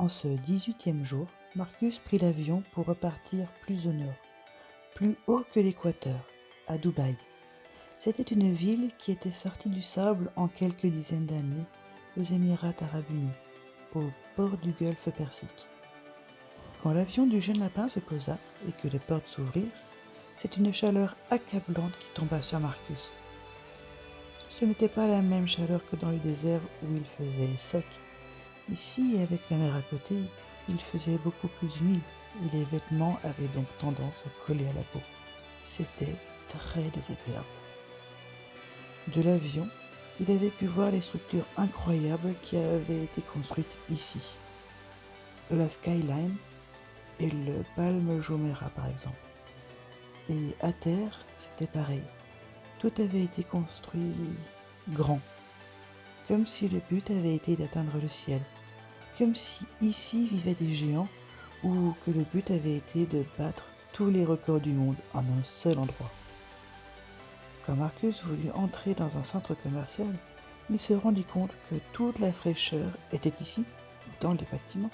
En ce 18e jour, Marcus prit l'avion pour repartir plus au nord, plus haut que l'équateur, à Dubaï. C'était une ville qui était sortie du sable en quelques dizaines d'années aux Émirats arabes unis, au bord du golfe Persique. Quand l'avion du jeune lapin se posa et que les portes s'ouvrirent, c'est une chaleur accablante qui tomba sur Marcus. Ce n'était pas la même chaleur que dans le désert où il faisait sec. Ici, avec la mer à côté, il faisait beaucoup plus humide et les vêtements avaient donc tendance à coller à la peau. C'était très désagréable. De l'avion, il avait pu voir les structures incroyables qui avaient été construites ici. La Skyline et le Palm Jumeirah par exemple. Et à terre, c'était pareil. Tout avait été construit grand, comme si le but avait été d'atteindre le ciel, comme si ici vivaient des géants ou que le but avait été de battre tous les records du monde en un seul endroit. Quand Marcus voulut entrer dans un centre commercial, il se rendit compte que toute la fraîcheur était ici, dans les bâtiments.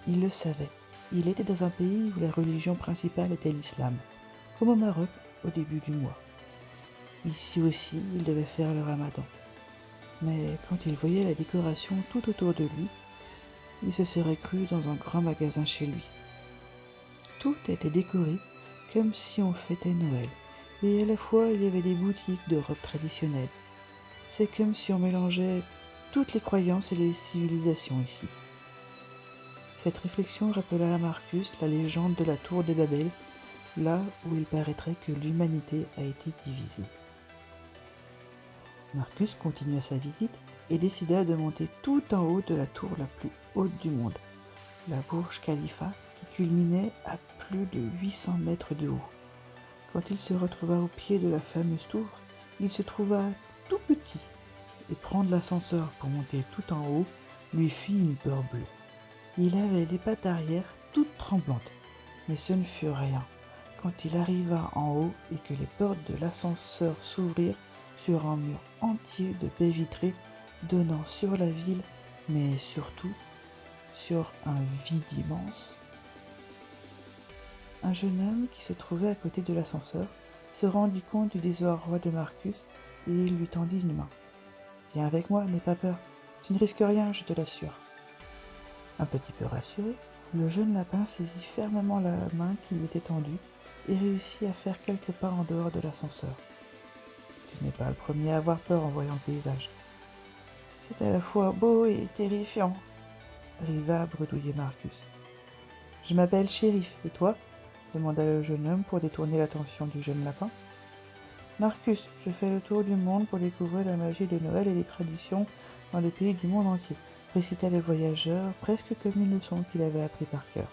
Il le savait, il était dans un pays où la religion principale était l'islam, comme au Maroc au début du mois. Ici aussi, il devait faire le ramadan. Mais quand il voyait la décoration tout autour de lui, il se serait cru dans un grand magasin chez lui. Tout était décoré comme si on fêtait Noël, et à la fois il y avait des boutiques de robes traditionnelles. C'est comme si on mélangeait toutes les croyances et les civilisations ici. Cette réflexion rappela à Marcus la légende de la tour de Babel, là où il paraîtrait que l'humanité a été divisée. Marcus continua sa visite et décida de monter tout en haut de la tour la plus haute du monde, la Burj Khalifa, qui culminait à plus de 800 mètres de haut. Quand il se retrouva au pied de la fameuse tour, il se trouva tout petit, et prendre l'ascenseur pour monter tout en haut lui fit une peur bleue. Il avait les pattes arrière toutes tremblantes, mais ce ne fut rien. Quand il arriva en haut et que les portes de l'ascenseur s'ouvrirent sur un mur entier de baies vitrées donnant sur la ville, mais surtout sur un vide immense. Un jeune homme qui se trouvait à côté de l'ascenseur se rendit compte du désarroi de Marcus et il lui tendit une main. « Viens avec moi, n'aie pas peur. Tu ne risques rien, je te l'assure. » Un petit peu rassuré, le jeune lapin saisit fermement la main qui lui était tendue et réussit à faire quelques pas en dehors de l'ascenseur. Tu n'es pas le premier à avoir peur en voyant le paysage. C'est à la fois beau et terrifiant, arriva à bredouiller Marcus. Je m'appelle Shérif, et toi ? Demanda le jeune homme pour détourner l'attention du jeune lapin. Marcus, je fais le tour du monde pour découvrir la magie de Noël et les traditions dans les pays du monde entier, récita le voyageur, presque comme une leçon qu'il avait appris par cœur.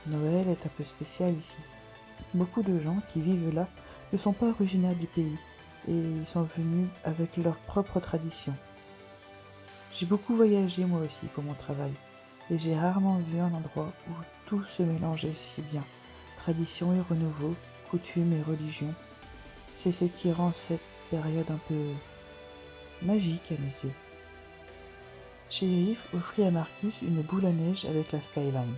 Noël est un peu spécial ici. Beaucoup de gens qui vivent là ne sont pas originaires du pays et ils sont venus avec leurs propres traditions. J'ai beaucoup voyagé moi aussi pour mon travail et j'ai rarement vu un endroit où tout se mélangeait si bien. Tradition et renouveau, coutumes et religion. C'est ce qui rend cette période un peu magique à mes yeux. Shérif offrit à Marcus une boule à neige avec la Skyline,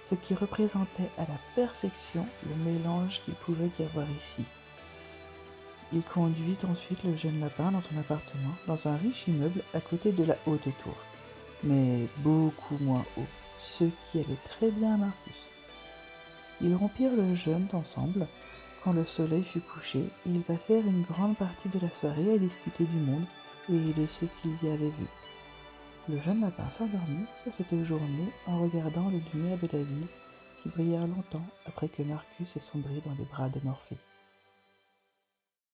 ce qui représentait à la perfection le mélange qu'il pouvait y avoir ici. Il conduit ensuite le jeune lapin dans son appartement, dans un riche immeuble à côté de la haute tour, mais beaucoup moins haut, ce qui allait très bien à Marcus. Ils rompirent le jeûne ensemble quand le soleil fut couché et ils passèrent une grande partie de la soirée à discuter du monde et de ce qu'ils y avaient vu. Le jeune lapin s'endormit sur cette journée en regardant les lumières de la ville qui brillèrent longtemps après que Marcus ait sombré dans les bras de Morphée.